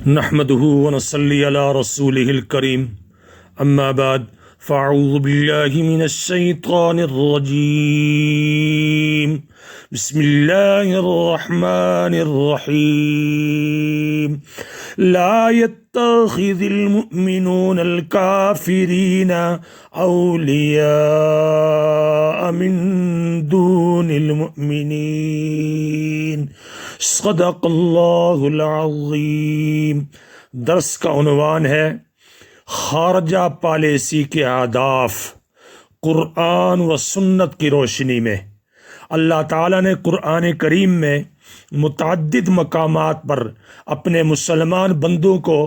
نحمده ونصلي على رسوله الكريم اما بعد فاعوذ بالله من الشيطان الرجيم بسم الله الرحمن الرحيم لا يتخذ المؤمنون الكافرين أولياء من دون المؤمنين صدق اللہ العظیم۔ درس کا عنوان ہے خارجہ پالیسی کے اہداف قرآن و سنت کی روشنی میں۔ اللہ تعالیٰ نے قرآن کریم میں متعدد مقامات پر اپنے مسلمان بندوں کو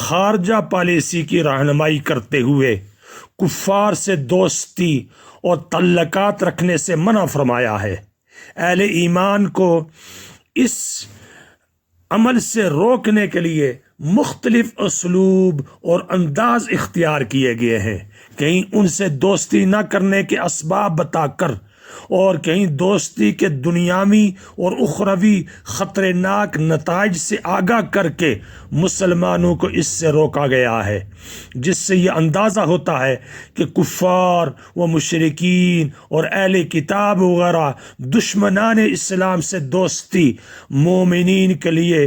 خارجہ پالیسی کی رہنمائی کرتے ہوئے کفار سے دوستی اور تعلقات رکھنے سے منع فرمایا ہے۔ اہل ایمان کو اس عمل سے روکنے کے لیے مختلف اسلوب اور انداز اختیار کیے گئے ہیں، کہیں ان سے دوستی نہ کرنے کے اسباب بتا کر اور کہیں دوستی کے دنیاوی اور اخروی خطرناک نتائج سے آگاہ کر کے مسلمانوں کو اس سے روکا گیا ہے، جس سے یہ اندازہ ہوتا ہے کہ کفار و مشرکین اور اہل کتاب وغیرہ دشمنان اسلام سے دوستی مومنین کے لیے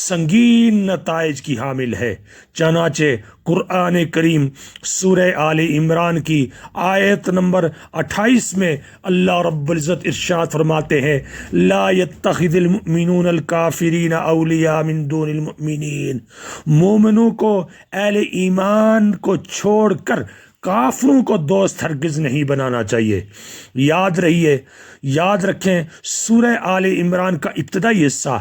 سنگین نتائج کی حامل ہے۔ چنانچہ قرآن کریم سورہ آل عمران کی آیت نمبر 28 میں اللہ رب العزت ارشاد فرماتے ہیں لا يتخذ المؤمنون الکافرین اولیاء من دون المؤمنین، مومنوں کو اہل ایمان کو چھوڑ کر کافروں کو دوست ہرگز نہیں بنانا چاہیے۔ یاد رکھیں سورہ آل عمران کا ابتدائی حصہ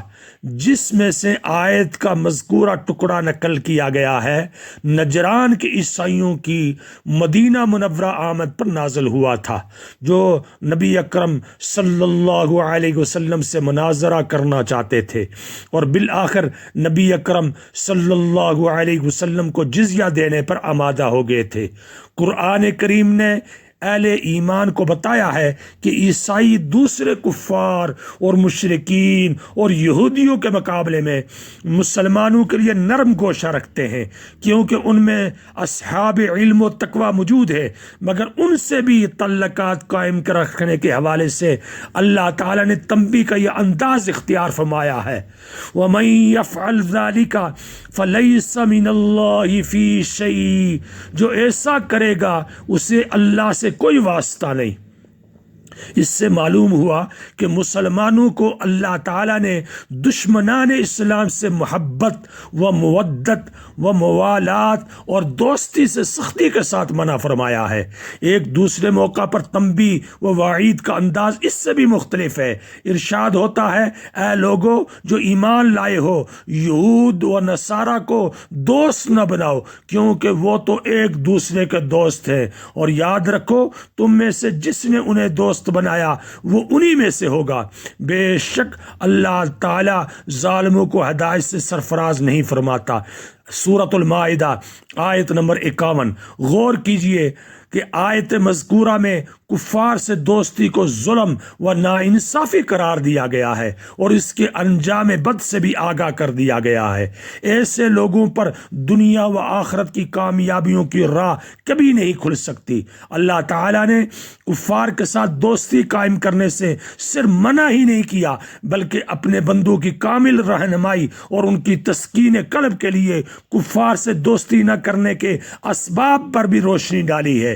جس میں سے آیت کا مذکورہ ٹکڑا نقل کیا گیا ہے، نجران کے عیسائیوں کی مدینہ منورہ آمد پر نازل ہوا تھا، جو نبی اکرم صلی اللہ علیہ وسلم سے مناظرہ کرنا چاہتے تھے اور بالآخر نبی اکرم صلی اللہ علیہ وسلم کو جزیہ دینے پر آمادہ ہو گئے تھے۔ قرآن کریم نے اہل ایمان کو بتایا ہے کہ عیسائی دوسرے کفار اور مشرکین اور یہودیوں کے مقابلے میں مسلمانوں کے لیے نرم گوشہ رکھتے ہیں، کیونکہ ان میں اصحاب علم و تقوی موجود ہے، مگر ان سے بھی تعلقات قائم کر رکھنے کے حوالے سے اللہ تعالیٰ نے تنبیہ کا یہ انداز اختیار فرمایا ہے وَمَن يَفْعَلْ ذَلِكَ فَلَيْسَ مِنَ اللَّهِ فِي شَيْءٍ، جو ایسا کرے گا اسے اللہ سے کوئی واسطہ نہیں۔ اس سے معلوم ہوا کہ مسلمانوں کو اللہ تعالیٰ نے دشمنان اسلام سے محبت و مودت و موالات اور دوستی سے سختی کے ساتھ منع فرمایا ہے۔ ایک دوسرے موقع پر تنبیہ و وعید کا انداز اس سے بھی مختلف ہے۔ ارشاد ہوتا ہے اے لوگو جو ایمان لائے ہو یہود و نصارہ کو دوست نہ بناؤ، کیونکہ وہ تو ایک دوسرے کے دوست ہیں، اور یاد رکھو تم میں سے جس نے انہیں دوست بنایا وہ انہی میں سے ہوگا۔ بے شک اللہ تعالی ظالموں کو ہدایت سے سرفراز نہیں فرماتا۔ سورۃ المائدہ آیت نمبر 51۔ غور کیجئے کہ آیت مذکورہ میں کفار سے دوستی کو ظلم و ناانصافی قرار دیا گیا ہے اور اس کے انجام بد سے بھی آگاہ کر دیا گیا ہے۔ ایسے لوگوں پر دنیا و آخرت کی کامیابیوں کی راہ کبھی نہیں کھل سکتی۔ اللہ تعالیٰ نے کفار کے ساتھ دوستی قائم کرنے سے صرف منع ہی نہیں کیا، بلکہ اپنے بندوں کی کامل رہنمائی اور ان کی تسکین قلب کے لیے کفار سے دوستی نہ کرنے کے اسباب پر بھی روشنی ڈالی ہے۔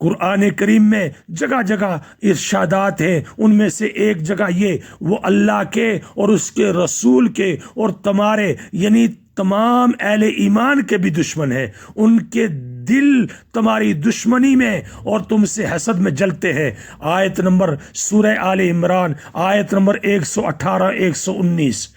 قرآن کریم میں جگہ جگہ ارشادات ہیں، ان میں سے ایک جگہ یہ وہ اللہ کے اور اس کے رسول کے اور تمہارے یعنی تمام اہل ایمان کے بھی دشمن ہیں، ان کے دل تمہاری دشمنی میں اور تم سے حسد میں جلتے ہیں۔ آیت نمبر سورہ آل عمران آیت نمبر 118-119۔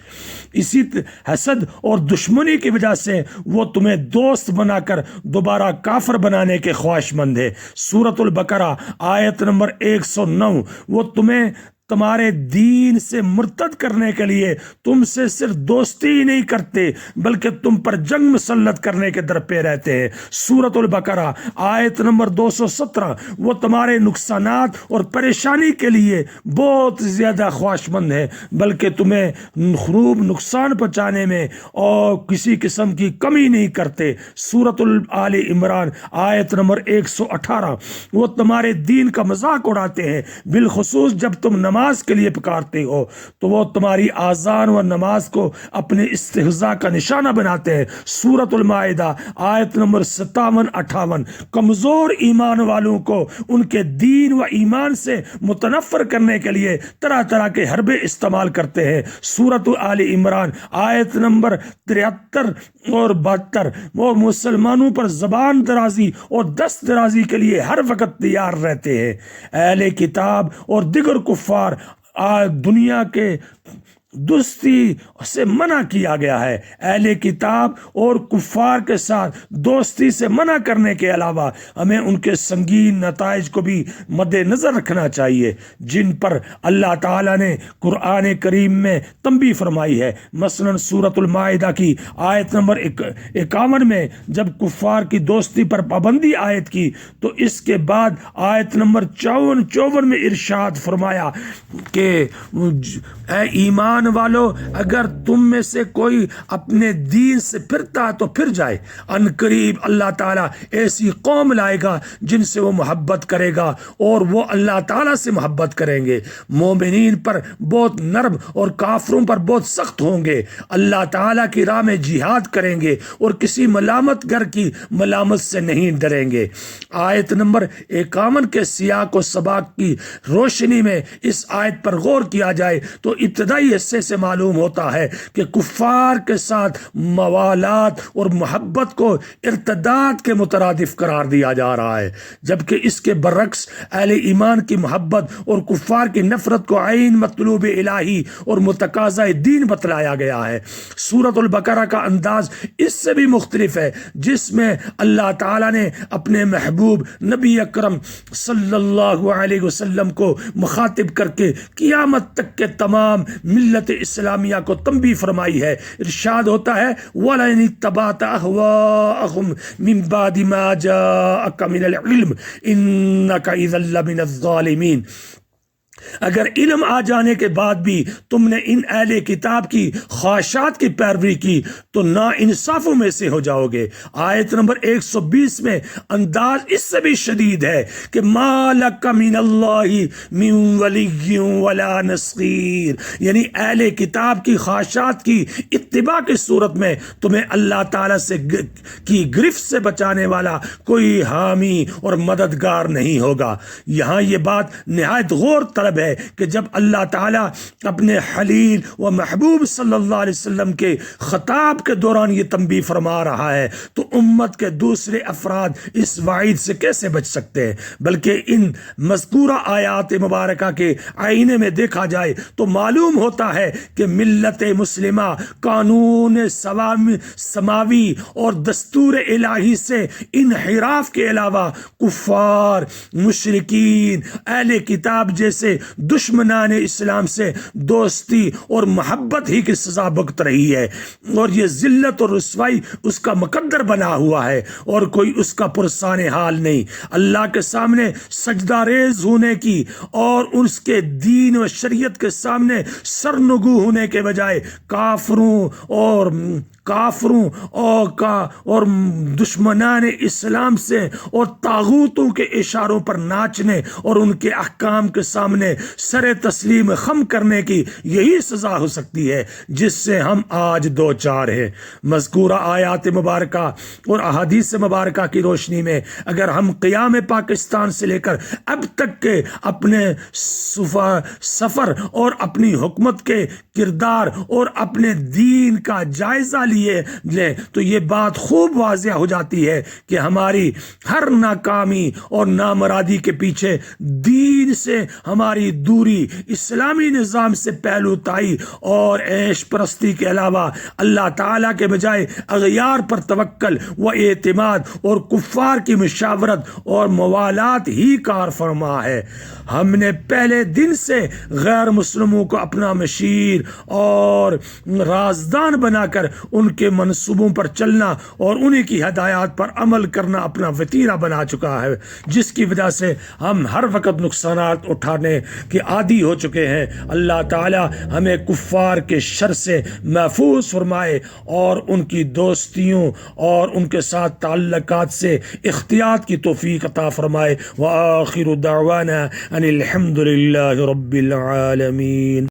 اسی حسد اور دشمنی کی وجہ سے وہ تمہیں دوست بنا کر دوبارہ کافر بنانے کے خواہش مند ہے۔ سورۃ البقرہ آیت نمبر 109۔ وہ تمہیں تمہارے دین سے مرتد کرنے کے لیے تم سے صرف دوستی ہی نہیں کرتے بلکہ تم پر جنگ مسلط کرنے کے در پہ رہتے ہیں۔ سورۃ البقرہ آیت نمبر 217۔ وہ تمہارے نقصانات اور پریشانی کے لیے بہت زیادہ خواہش مند ہے بلکہ تمہیں خوب نقصان پہنچانے میں اور کسی قسم کی کمی نہیں کرتے۔ سورۃ آل عمران آیت نمبر 118۔ وہ تمہارے دین کا مذاق اڑاتے ہیں، بالخصوص جب تم نماز کے لیے پکارتے ہو تو وہ تمہاری آذان و نماز کو اپنے استہزاء کا نشانہ بناتے ہیں۔ سورۃ المائدہ آیت نمبر 57-58۔ کمزور ایمان والوں کو ان کے دین و ایمان سے متنفر کرنے کے لیے طرح طرح کے حربے استعمال کرتے ہیں۔ سورۃ آل عمران آیت نمبر 73 اور 72۔ وہ مسلمانوں پر زبان درازی اور دست درازی کے لیے ہر وقت تیار رہتے ہیں۔ اہل کتاب اور دیگر کفار دنیا کے دوستی سے منع کیا گیا ہے۔ اہل کتاب اور کفار کے ساتھ دوستی سے منع کرنے کے علاوہ ہمیں ان کے سنگین نتائج کو بھی مد نظر رکھنا چاہیے جن پر اللہ تعالیٰ نے قرآن کریم میں تنبیہ فرمائی ہے۔ مثلا سورۃ المائدہ کی آیت نمبر 51 میں جب کفار کی دوستی پر پابندی عائد کی تو اس کے بعد آیت نمبر 54 میں ارشاد فرمایا کہ اے ایمان والو، اگر تم میں سے کوئی اپنے دین سے پھرتا تو پھر جائے، ان قریب اللہ تعالیٰ ایسی قوم لائے گا جن سے وہ محبت کرے گا اور وہ اللہ تعالیٰ سے محبت کریں گے۔ مومنین پر بہت نرم اور کافروں پر بہت سخت ہوں گے۔ اللہ تعالیٰ کی راہ میں جہاد کریں گے اور کسی ملامت گر کی ملامت سے نہیں ڈریں گے۔ آیت نمبر 51 کے سیاق و سباق کی روشنی میں اس آیت پر غور کیا جائے تو ابتدائی حصے سے معلوم ہوتا ہے کہ کفار کے ساتھ موالات اور محبت کو ارتداد کے مترادف قرار دیا جا رہا ہے، جبکہ اس کے برعکس اہل ایمان کی محبت اور کفار کی نفرت کو عین مطلوب الہی اور متقاضہ دین بتلایا گیا ہے۔ سورۃ البقرہ کا انداز اس سے بھی مختلف ہے، جس میں اللہ تعالیٰ نے اپنے محبوب نبی اکرم صلی اللہ علیہ وسلم کو مخاطب کر کے قیامت تک کے تمام ملت اسلامیہ کو تنبیہ فرمائی ہے۔ ارشاد ہوتا ہے وَلَئِنِ اتَّبَعْتَ أَهْوَاءَهُمْ مِن بَعْدِ مَا جَاءَكَ مِنَ الْعِلْمِ إِنَّكَ إِذًا لَّمِنَ الظَّالِمِينَ۔ اگر علم آ جانے کے بعد بھی تم نے ان اہل کتاب کی خواہشات کی پیروی کی تو نا انصافوں میں سے ہو جاؤ گے۔ آیت نمبر 120 میں انداز اس سے بھی شدید ہے کہ مَا لَكَ مِنَ اللَّهِ مِن وَلِيٍّ وَلَا نَصِيرٍ، یعنی اہل کتاب کی خواہشات کی اتباع کی صورت میں تمہیں اللہ تعالیٰ سے کی گرفت سے بچانے والا کوئی حامی اور مددگار نہیں ہوگا۔ یہاں یہ بات نہایت غور طلب ہے کہ جب اللہ تعالیٰ اپنے خلیل و محبوب صلی اللہ علیہ وسلم کے خطاب کے دوران یہ تنبیہ فرما رہا ہے تو امت کے دوسرے افراد اس وعید سے کیسے بچ سکتے ہیں؟ بلکہ ان مذکورہ آیات مبارکہ کے آئینے میں دیکھا جائے تو معلوم ہوتا ہے کہ ملت مسلمہ قانون سماوی اور دستور الہی سے انحراف کے علاوہ کفار، مشرکین، اہل کتاب جیسے دشمنان اسلام سے دوستی اور محبت ہی کی سزا بھگت رہی ہے، اور یہ ذلت اور رسوائی اس کا مقدر بنا ہوا ہے اور کوئی اس کا پرسان حال نہیں۔ اللہ کے سامنے سجدہ ریز ہونے کی اور اس کے دین و شریعت کے سامنے سرنگو ہونے کے بجائے کافروں اور دشمنان اسلام سے اور طاغوتوں کے اشاروں پر ناچنے اور ان کے احکام کے سامنے سر تسلیم خم کرنے کی یہی سزا ہو سکتی ہے جس سے ہم آج دو چار ہیں۔ مذکورہ آیات مبارکہ اور احادیث مبارکہ کی روشنی میں اگر ہم قیام پاکستان سے لے کر اب تک کے اپنے سفر اور اپنی حکومت کے کردار اور اپنے دین کا جائزہ لیا لیے لیں تو یہ بات خوب واضح ہو جاتی ہے کہ ہماری ہر ناکامی اور نامرادی کے پیچھے دین سے ہماری دوری، اسلامی نظام سے پہلو تائی اور عیش پرستی کے علاوہ اللہ تعالیٰ کے بجائے اغیار پر توکل و اعتماد اور کفار کی مشاورت اور موالات ہی کار فرما ہے۔ ہم نے پہلے دن سے غیر مسلموں کو اپنا مشیر اور رازدان بنا کر ان کے منصوبوں پر چلنا اور انہیں کی ہدایات پر عمل کرنا اپنا وتیرہ بنا چکا ہے، جس کی وجہ سے ہم ہر وقت نقصانات اٹھانے کے عادی ہو چکے ہیں۔ اللہ تعالی ہمیں کفار کے شر سے محفوظ فرمائے اور ان کی دوستیوں اور ان کے ساتھ تعلقات سے احتیاط کی توفیق عطا فرمائے۔ وآخر دعوانا ان الحمد للہ رب العالمین۔